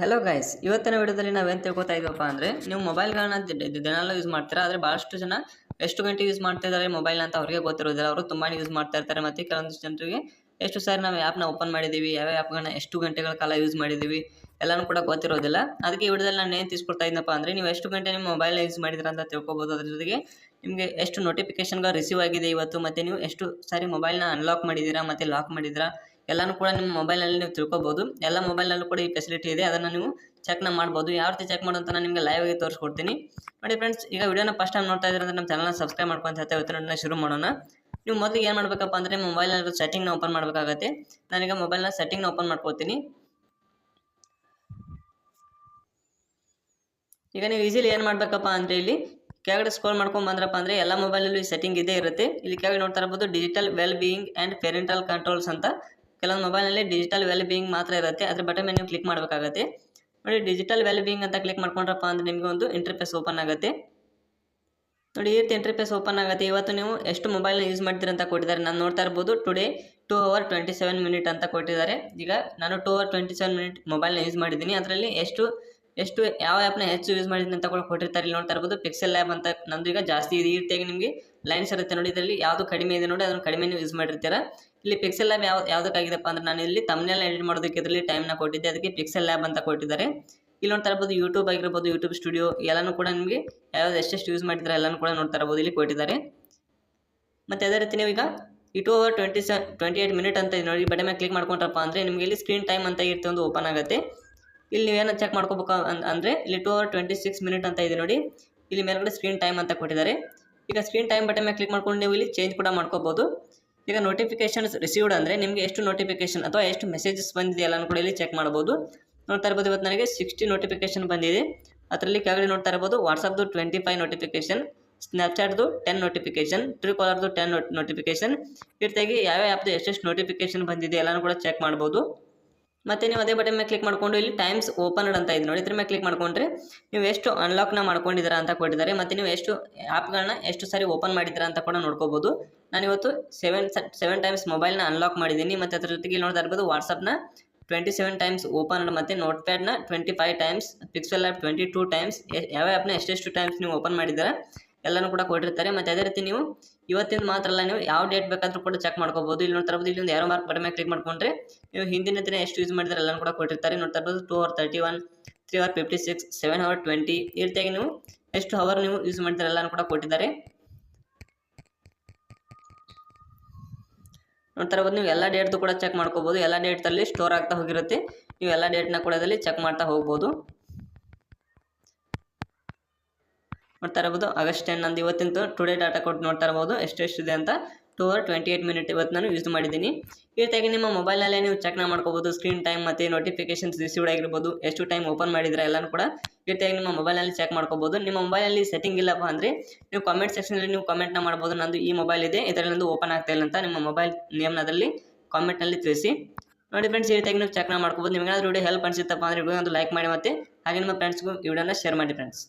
Hello guys, ಇವತ್ತಿನ ವಿಡಿಯೋದಲ್ಲಿ ನಾವೇನು ತಿಳ್ಕೊತಾ ಇದ್ದೀವಪ್ಪ ಅಂದರೆ, ನೀವು ಮೊಬೈಲ್ಗಳನ್ನ ದಿನಾಲೂ ಯೂಸ್ ಮಾಡ್ತೀರಾ. ಆದರೆ ಭಾಳಷ್ಟು ಜನ ಎಷ್ಟು ಗಂಟೆ ಯೂಸ್ ಮಾಡ್ತಾ ಇದ್ದಾರೆ ಮೊಬೈಲ್ ಅಂತ ಅವ್ರಿಗೆ ಗೊತ್ತಿರೋದಿಲ್ಲ. ಅವರು ತುಂಬಾ ಯೂಸ್ ಮಾಡ್ತಾ ಇರ್ತಾರೆ. ಮತ್ತು ಕೆಲವೊಂದಿಷ್ಟು ಜನರಿಗೆ ಎಷ್ಟು ಸಾರಿ ನಾವು ಆ್ಯಪ್ನ ಓಪನ್ ಮಾಡಿದ್ದೀವಿ, ಯಾವ ಆ್ಯಪ್ಗಳನ್ನ ಎಷ್ಟು ಗಂಟೆಗಳ ಕಾಲ ಯೂಸ್ ಮಾಡಿದ್ದೀವಿ ಎಲ್ಲನೂ ಕೂಡ ಗೊತ್ತಿರೋದಿಲ್ಲ. ಅದಕ್ಕೆ ಈ ವಿಡಿಯೋದಲ್ಲಿ ನಾನು ಏನು ತಿಳಿಸ್ಕೊಡ್ತಾ ಇದ್ದನಪ್ಪ ಅಂದರೆ, ನೀವು ಎಷ್ಟು ಗಂಟೆ ನಿಮ್ಮ ಮೊಬೈಲ್ನ ಯೂಸ್ ಮಾಡಿದ್ದೀರಾ ಅಂತ ತಿಳ್ಕೊಬೋದು. ಅದ್ರ ಜೊತೆಗೆ ನಿಮಗೆ ಎಷ್ಟು ನೋಟಿಫಿಕೇಶನ್ಗಳು ರಿಸೀವ್ ಆಗಿದೆ ಇವತ್ತು, ಮತ್ತು ನೀವು ಎಷ್ಟು ಸಾರಿ ಮೊಬೈಲ್ನ ಅನ್ಲಾಕ್ ಮಾಡಿದ್ದೀರಾ ಮತ್ತು ಲಾಕ್ ಮಾಡಿದ್ದೀರಾ ಎಲ್ಲನೂ ಕೂಡ ನಿಮ್ಮ ಮೊಬೈಲ್ನಲ್ಲಿ ನೀವು ತಿಳ್ಕೊಬೋದು. ಎಲ್ಲ ಮೊಬೈಲ್ನಲ್ಲೂ ಕೂಡ ಈ ಫೆಸಿಲಿಟಿ ಇದೆ, ಅದನ್ನು ನೀವು ಚೆಕ್ನ ಮಾಡ್ಬೋದು. ಯಾವ ರೀತಿ ಚೆಕ್ ಮಾಡೋದು ಅಂತ ನಾನು ನಿಮಗೆ ಲೈವ್ ಆಗಿ ತೋರಿಸ್ಕೊಡ್ತೀನಿ. ನೋಡಿ ಫ್ರೆಂಡ್ಸ್, ಈಗ ವಿಡಿಯೋನ ಫಸ್ಟ್ ಟೈಮ್ ನೋಡ್ತಾ ಇದ್ದಾರೆ ಅಂದರೆ ನಮ್ಮ ಚಾನಲ್ನ ಸಬ್ಸ್ಕ್ರೈಬ್ ಮಾಡ್ಕೊಂಡು ಇವತ್ತಿನ ಶುರು ಮಾಡೋಣ. ನೀವು ಮೊದಲಿಗೆ ಏನು ಮಾಡಬೇಕಪ್ಪ ಅಂದರೆ, ಮೊಬೈಲ್ನ ಸೆಟ್ಟಿಂಗ್ನ ಓಪನ್ ಮಾಡಬೇಕಾಗತ್ತೆ. ನಾನೀಗ ಮೊಬೈಲ್ನ ಸೆಟ್ಟಿಂಗ್ನ ಓಪನ್ ಮಾಡ್ಕೊತೀನಿ. ಈಗ ನೀವು ಈಸಿಲಿ ಏನು ಮಾಡಬೇಕಪ್ಪ ಅಂದರೆ, ಇಲ್ಲಿ ಕೆಳಗಡೆ ಸ್ಕ್ರೋಲ್ ಮಾಡ್ಕೊಂಡು ಬಂದ್ರಪ್ಪ ಅಂದರೆ ಎಲ್ಲ ಮೊಬೈಲಲ್ಲೂ ಈ ಸೆಟ್ಟಿಂಗ್ ಇದೇ ಇರುತ್ತೆ. ಇಲ್ಲಿ ಕೆಳಗಡೆ ನೋಡ್ತಾ ಇರ್ಬೋದು digital well being and parental controls ಅಂತ. ಕೆಲವೊಂದು ಮೊಬೈಲ್ನಲ್ಲಿ ಡಿಜಿಟಲ್ ವೆಲ್ ಬೀಯಿಂಗ್ ಮಾತ್ರ ಇರುತ್ತೆ, ಅದ್ರ ಬಟನ್ ಮೇಲೆ ನೀವು ಕ್ಲಿಕ್ ಮಾಡಬೇಕಾಗತ್ತೆ. ನೋಡಿ, ಡಿಜಿಟಲ್ ವೆಲ್ ಬೀಯಿಂಗ್ ಅಂತ ಕ್ಲಿಕ್ ಮಾಡ್ಕೊಂಡ್ರಪ್ಪ ಅಂದರೆ ನಿಮಗೆ ಒಂದು ಇಂಟರ್ಫೇಸ್ ಓಪನ್ ಆಗುತ್ತೆ. ನೋಡಿ, ಈ ರೀತಿ ಇಂಟರ್ಫೇಸ್ ಓಪನ್ ಆಗುತ್ತೆ. ಇವತ್ತು ನೀವು ಎಷ್ಟು ಮೊಬೈಲ್ನ ಯೂಸ್ ಮಾಡ್ತೀರಿ ಅಂತ ಕೊಟ್ಟಿದ್ದಾರೆ. ನಾನು ನೋಡ್ತಾ ಇರ್ಬೋದು ಟುಡೇ 2 hours 27 minutes ಅಂತ ಕೊಟ್ಟಿದ್ದಾರೆ. ಈಗ ನಾನು 2 hours 27 minutes ಮೊಬೈಲ್ನ ಯೂಸ್ ಮಾಡಿದ್ದೀನಿ. ಅದರಲ್ಲಿ ಎಷ್ಟು ಯಾವ ಆ್ಯಪ್ನ ಹೆಚ್ಚು ಯೂಸ್ ಮಾಡಿದ್ದೀನಿ ಅಂತ ಕೂಡ ಕೊಟ್ಟಿರ್ತಾರೆ. ಇಲ್ಲಿ ನೋಡ್ತಾ ಇರ್ಬೋದು ಪಿಕ್ಸೆಲ್ ಲ್ಯಾಬ್ ಅಂತ. ನಮ್ಮದು ಈಗ ಜಾಸ್ತಿ ಇದೆ. ಈ ರೀತಿಯಾಗಿ ನಿಮಗೆ ಲೈನ್ಸ್ ಇರುತ್ತೆ ನೋಡಿ. ಇದರಲ್ಲಿ ಯಾವುದು ಕಡಿಮೆ ಇದೆ ನೋಡಿ, ಅದನ್ನು ಕಡಿಮೆ ಯೂಸ್ ಮಾಡಿರ್ತೀರ. ಇಲ್ಲಿ ಪಿಕ್ಸೆಲ್ ಲ್ಯಾಬ್ ಯಾವುದಕ್ಕಾಗಿದೆಪ್ಪ ಅಂದರೆ, ನಾನು ಇಲ್ಲಿ ತಮ್ನೇಲ್ ಎಡಿಟ್ ಮಾಡೋದಕ್ಕೆ ಇದರಲ್ಲಿ ಟೈಮ್ನ ಕೊಟ್ಟಿದ್ದೆ, ಅದಕ್ಕೆ ಪಿಕ್ಸೆಲ್ ಲ್ಯಾಬ್ ಅಂತ ಕೊಟ್ಟಿದ್ದಾರೆ. ಇಲ್ಲಿ ನೋಡ್ತಾ ಇರ್ಬೋದು ಯೂಟ್ಯೂಬ್ ಆಗಿರ್ಬೋದು, ಯೂಟ್ಯೂಬ್ ಸ್ಟುಡಿಯೋ ಎಲ್ಲನೂ ಕೂಡ ನಿಮಗೆ ಯಾವ್ದು ಎಷ್ಟೆಷ್ಟು ಯೂಸ್ ಮಾಡಿದ್ರೆ ಎಲ್ಲನೂ ಕೂಡ ನೋಡ್ತಾ ಇರ್ಬೋದು, ಇಲ್ಲಿ ಕೊಟ್ಟಿದ್ದಾರೆ. ಮತ್ತು ಅದೇ ರೀತಿ ನೀವು ಈಗ ಈ 2 hours 28 minutes ಅಂತ ನೋಡಿ, ಬಟನ್ ಮೇಲೆ ಕ್ಲಿಕ್ ಮಾಡ್ಕೊಂಡ್ರಪ್ಪ ಅಂದರೆ ನಿಮಗೆ ಇಲ್ಲಿ ಸ್ಕ್ರೀನ್ ಟೈಮ್ ಅಂತ ಇರುತ್ತೆ, ಒಂದು ಓಪನ್ ಆಗುತ್ತೆ. ಇಲ್ಲಿ ನೀವೇನು ಚೆಕ್ ಮಾಡ್ಕೋಬೇಕು ಅಂದರೆ, ಇಲ್ಲಿ 2 hours 26 minutes ಅಂತ ಇದೆ ನೋಡಿ. ಇಲ್ಲಿ ಮೇಲ್ಗಡೆ ಸ್ಕ್ರೀನ್ ಟೈಮ್ ಅಂತ ಕೊಟ್ಟಿದ್ದಾರೆ. ಈಗ ಸ್ಕ್ರೀನ್ ಟೈಮ್ ಬಟನ್ ಮೇಲೆ ಕ್ಲಿಕ್ ಮಾಡ್ಕೊಂಡು ನೀವು ಇಲ್ಲಿ ಚೇಂಜ್ ಕೂಡ ಮಾಡ್ಕೋಬೋದು. ಈಗ ನೋಟಿಫಿಕೇಶನ್ಸ್ ರಿಸೀವ್ಡ್ ಅಂದರೆ ನಿಮಗೆ ಎಷ್ಟು ನೋಟಿಫಿಕೇಶನ್ ಅಥವಾ ಎಷ್ಟು ಮೆಸೇಜಸ್ ಬಂದಿದೆ ಎಲ್ಲನೂ ಕೂಡ ಇಲ್ಲಿ ಚೆಕ್ ಮಾಡ್ಬೋದು. ನೋಡ್ತಾ ಇರ್ಬೋದು ಇವತ್ತು ನನಗೆ 60 ನೋಟಿಫಿಕೇಶನ್ ಬಂದಿದೆ. ಅದರಲ್ಲಿ ಕೆಳಗಡೆ ನೋಡ್ತಾ ಇರ್ಬೋದು ವಾಟ್ಸಪ್ದು 25 ನೋಟಿಫಿಕೇಶನ್, ಸ್ನ್ಯಾಪ್ಚಾಟ್ದು 10 ನೋಟಿಫಿಕೇಶನ್, ಟ್ರೂ ಕಾಲರ್ದು 10 ನೋಟಿಫಿಕೇಶನ್. ಈ ರೀತಿಯಾಗಿ ಯಾವ ಆ್ಯಪ್ದು ಎಷ್ಟೆಷ್ಟು ನೋಟಿಫಿಕೇಶನ್ ಬಂದಿದೆ ಎಲ್ಲನೂ ಕೂಡ ಚೆಕ್ ಮಾಡ್ಬೋದು. ಮತ್ತು ನೀವು ಅದೇ ಬಟನ್ ಮೇಲೆ ಕ್ಲಿಕ್ ಮಾಡಿಕೊಂಡು ಇಲ್ಲಿ ಟೈಮ್ಸ್ ಓಪನ್ಡ್ ಅಂತ ಇದೆ ನೋಡಿ, ಇದ್ರ ಮೇಲೆ ಕ್ಲಿಕ್ ಮಾಡಿಕೊಂಡ್ರೆ ನೀವು ಎಷ್ಟು ಅನ್ಲಾಕ್ನ ಮಾಡ್ಕೊಂಡಿದ್ದೀರಾ ಅಂತ ಕೊಟ್ಟಿದ್ದಾರೆ. ಮತ್ತು ನೀವು ಎಷ್ಟು ಆ್ಯಪ್ಗಳನ್ನ ಎಷ್ಟು ಸಾರಿ ಓಪನ್ ಮಾಡಿದ್ದೀರಾ ಅಂತ ಕೂಡ ನೋಡ್ಕೋಬೋದು. ನಾನಿವತ್ತು 7 times ಮೊಬೈಲ್ನ ಅನ್ಲಾಕ್ ಮಾಡಿದ್ದೀನಿ. ಮತ್ತು ಅದ್ರ ಜೊತೆಗೆ ನೋಡ್ತಾ ಇರ್ಬೋದು ವಾಟ್ಸಪ್ನ 27 times ಓಪನ್ಡ್, ಮತ್ತು ನೋಟ್ ಪ್ಯಾಡ್ನ 25 times, ಪಿಕ್ಸೆಲ್ ಲ್ಯಾಬ್ 22 times. ಯಾವ ಆ್ಯಪ್ನ ಎಷ್ಟೆಷ್ಟು ಟೈಮ್ಸ್ ನೀವು ಓಪನ್ ಮಾಡಿದ್ದೀರಾ ಎಲ್ಲನೂ ಕೂಡ ಕೊಟ್ಟಿರ್ತಾರೆ. ಮತ್ತು ಅದೇ ರೀತಿ ನೀವು ಇವತ್ತಿನ ಮಾತ್ರ ಅಲ್ಲ, ನೀವು ಯಾವ ಡೇಟ್ ಬೇಕಾದರೂ ಕೂಡ ಚೆಕ್ ಮಾಡ್ಕೋಬೋದು. ಇಲ್ಲಿ ನೋಡ್ತಾ ಇರ್ಬೋದು ಇಲ್ಲಿ ಒಂದು ಮಾರ್ಕ್ ಬಟನ್ ಮೇಲೆ ಕ್ಲಿಕ್ ಮಾಡಿಕೊಂಡ್ರೆ ನೀವು ಹಿಂದಿನ ದಿನ ಎಷ್ಟು ಯೂಸ್ ಮಾಡಿದ್ರೆ ಎಲ್ಲನೂ ಕೂಡ ಕೊಟ್ಟಿರ್ತಾರೆ. ನೋಡ್ತಾ ಇರ್ಬೋದು 2 hours 31, 3 hours 56, 7 hours 20. ಈ ರೀತಿಯಾಗಿ ನೀವು ಎಷ್ಟು ಅವರ್ ನೀವು ಯೂಸ್ ಮಾಡಿದ್ರೆ ಎಲ್ಲನೂ ಕೂಡ ಕೊಟ್ಟಿದ್ದಾರೆ. ನೋಡ್ತಾ ಇರ್ಬೋದು ನೀವು ಎಲ್ಲ ಡೇಟ್ದು ಕೂಡ ಚೆಕ್ ಮಾಡ್ಕೋಬೋದು. ಎಲ್ಲ ಡೇಟಲ್ಲಿ ಸ್ಟೋರ್ ಆಗ್ತಾ ಹೋಗಿರುತ್ತೆ. ನೀವು ಎಲ್ಲ ಡೇಟ್ನ ಕೂಡ ಅದರಲ್ಲಿ ಚೆಕ್ ಮಾಡ್ತಾ ಹೋಗ್ಬೋದು. ನೋಡ್ತಾ ಇರ್ಬೋದು August 10 ನಂದು ಇವತ್ತಿಂದು ಟುಡೇ ಡಾಟಾ ಕೊಟ್ಟು ನೋಡ್ತಾ ಇರ್ಬೋದು ಎಷ್ಟೆಷ್ಟಿದೆ ಅಂತ. 2 hours 28 minutes ಇವತ್ತು ನಾನು ಯೂಸ್ ಮಾಡಿದ್ದೀನಿ. ಈ ರೀತಿಯಾಗಿ ನಿಮ್ಮ ಮೊಬೈಲ್ನಲ್ಲೇ ನೀವು ಚೆಕ್ನ ಮಾಡ್ಕೋಬೋದು. ಸ್ಕ್ರೀನ್ ಟೈಮ್ ಮತ್ತು ನೋಟಿಫಿಕೇಶನ್ಸ್ ರಿಸೀವ್ಡ್ ಆಗಿರ್ಬೋದು, ಎಷ್ಟು ಟೈಮ್ ಓಪನ್ ಮಾಡಿದ್ರೆ ಎಲ್ಲನೂ ಕೂಡ ಈ ರೀತಿಯಾಗಿ ನಿಮ್ಮ ಮೊಬೈಲ್ನಲ್ಲಿ ಚೆಕ್ ಮಾಡ್ಕೋಬೋದು. ನಿಮ್ಮ ಮೊಬೈಲಲ್ಲಿ ಸೆಟ್ಟಿಂಗ್ ಇಲ್ಲಪ್ಪ ಅಂದರೆ ನೀವು ಕಾಮೆಂಟ್ ಸೆಕ್ಷನಲ್ಲಿ ನೀವು ಕಾಮೆಂಟ್ನ ಮಾಡ್ಬೋದು, ನಂದು ಈ ಮೊಬೈಲ್ ಇದೆ ಇದರಲ್ಲಿ ನಂದು ಓಪನ್ ಆಗ್ತಾ ಇಲ್ಲ ಅಂತ. ನಿಮ್ಮ ಮೊಬೈಲ್ ನೇಮ್ನ ಅದರಲ್ಲಿ ಕಾಮೆಂಟ್ನಲ್ಲಿ ತಿಳಿಸಿ. ನೋಡಿ ಫ್ರೆಂಡ್ಸ್, ಈ ರೀತಿಯಾಗಿ ನೀವು ಚೆಕ್ನ ಮಾಡ್ಕೋಬೋದು. ನಿಮಗೇನಾದರೂ ವಿಡಿಯೋ ಹೆಲ್ಪ್ ಅನಿಸುತ್ತಪ್ಪ ಅಂದರೆ ವಿಡಿಯೋ ಒಂದು ಲೈಕ್ ಮಾಡಿ, ಮತ್ತು ಹಾಗೆ ನಿಮ್ಮ ಫ್ರೆಂಡ್ಸ್ಗೂ ಈ ವಿಡಿಯೋನ ಶೇರ್ ಮಾಡಿ ಫ್ರೆಂಡ್ಸ್.